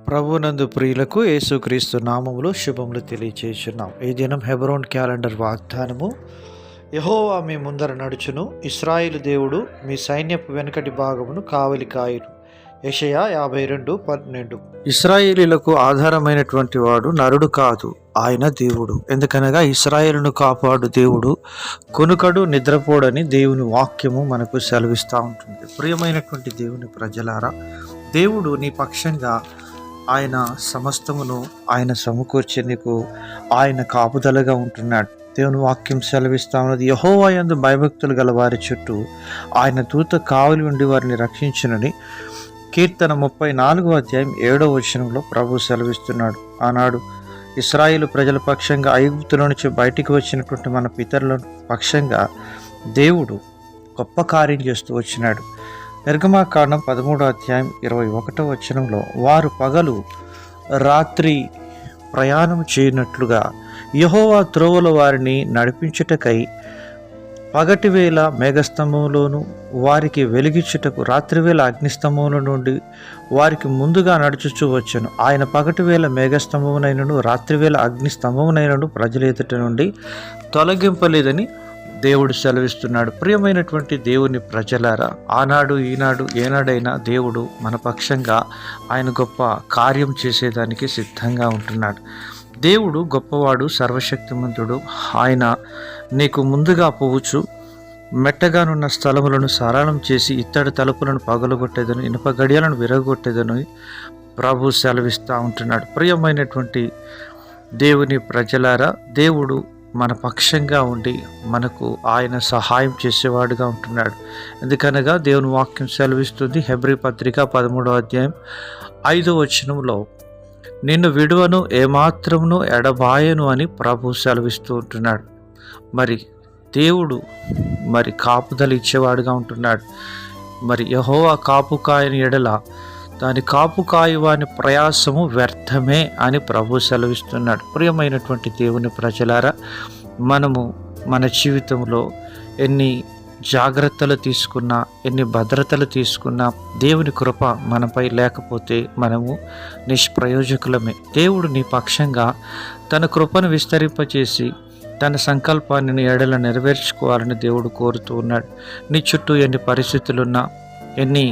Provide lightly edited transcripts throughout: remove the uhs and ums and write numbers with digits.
ప్రభునందు ప్రియులకు యేసుక్రీస్తు నామములో శుభములు తెలియచేస్తున్నాం. ఈ దినం హెబ్రోన్ క్యాలెండర్ వాగ్దానము. యెహోవా మీ ముందర నడుచును, ఇశ్రాయేలు దేవుడు మీ సైన్యపు వెనుకటి భాగమును కావలి కాయును. యెషయా 52:12. ఇశ్రాయేలీలకు ఆధారమైనటువంటి వాడు నరుడు కాదు, ఆయన దేవుడు. ఎందుకనగా ఇశ్రాయేలును కాపాడు దేవుడు కొనుకడు నిద్రపోడని దేవుని వాక్యము మనకు సెలవిస్తూ ఉంటుంది. ప్రియమైనటువంటి దేవుని ప్రజలారా, దేవుడు నీ పక్షంగా ఆయన సమస్తమును ఆయన సమకూర్చి నీకు ఆయన కాపుదలగా ఉంటున్నాడు. దేవుని వాక్యం సెలవిస్తా ఉన్నది, యెహోవా యందు భయభక్తులు గల వారి చుట్టూ ఆయన దూత కావలి ఉండి వారిని రక్షించునని కీర్తన 34:7 ప్రభు సెలవిస్తున్నాడు. ఆనాడు ఇశ్రాయేలు ప్రజల పక్షంగా ఐగుప్తులో నుంచి బయటికి వచ్చినటువంటి మన పితరుల పక్షంగా దేవుడు గొప్ప కార్యం చేస్తూ వచ్చినాడు. నిర్గమాకాండం 13:21 వారు పగలు రాత్రి ప్రయాణం చేయనట్లుగా యెహోవా త్రోవల వారిని నడిపించుటకై పగటివేళ మేఘస్తంభంలోను వారికి వెలిగించుటకు రాత్రివేళ అగ్నిస్తంభంలో నుండి వారికి ముందుగా నడుచుచూ వచ్చాను. ఆయన పగటివేళ మేఘస్తంభమునైనను రాత్రివేళ అగ్నిస్తంభమునైనను ప్రజల ఎదుట నుండి తొలగింపలేదని దేవుడు సెలవిస్తున్నాడు. ప్రియమైనటువంటి దేవుని ప్రజలారా, ఆనాడు ఈనాడు ఏనాడైనా దేవుడు మన పక్షంగా ఆయన గొప్ప కార్యం చేసేదానికి సిద్ధంగా ఉంటున్నాడు. దేవుడు గొప్పవాడు, సర్వశక్తిమంతుడు. ఆయన నీకు ముందుగా పోవచ్చు మెట్టగానున్న స్థలములను సరళం చేసి ఇత్తడి తలుపులను పగలగొట్టేదను, ఇనుప గడియలను విరగొట్టేదను ప్రభు సెలవిస్తూ ఉంటున్నాడు. ప్రియమైనటువంటి దేవుని ప్రజలారా, దేవుడు మన పక్షంగా ఉండి మనకు ఆయన సహాయం చేసేవాడుగా ఉంటున్నాడు. ఎందుకనగా దేవుని వాక్యం సెలవిస్తుంది. హెబ్రీ పత్రిక 13:5 నిన్ను విడువను, ఏమాత్రమును ఎడబాయను అని ప్రభు సెలవిస్తూ ఉంటున్నాడు. మరి దేవుడు కాపుదల ఇచ్చేవాడుగా ఉంటున్నాడు. మరి యెహోవా కాపు కాయని ఎడల దాని కాపు కాయువాని ప్రయాసము వ్యర్థమే అని ప్రభు సెలవిస్తున్నాడు. ప్రియమైనటువంటి దేవుని ప్రజలారా, మనము మన జీవితంలో ఎన్ని జాగ్రత్తలు తీసుకున్నా, ఎన్ని భద్రతలు తీసుకున్నా, దేవుని కృప మనపై లేకపోతే మనము నిష్ప్రయోజకులమే. దేవుడు నీ పక్షంగా తన కృపను విస్తరింపచేసి తన సంకల్పాన్ని ఎడల నెరవేర్చుకోవాలని దేవుడు కోరుతూ ఉన్నాడు. నీ చుట్టూ ఎన్ని పరిస్థితులున్నా, ఎన్ని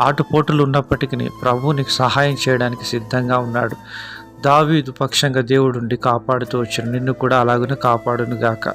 ఆటుపోటులు ఉన్నప్పటికీ ప్రభు నీకు సహాయం చేయడానికి సిద్ధంగా ఉన్నాడు. దావీదు పక్షంగా దేవుడుండి కాపాడుతూ వచ్చాడు. నిన్ను కూడా అలాగనే కాపాడును గాక.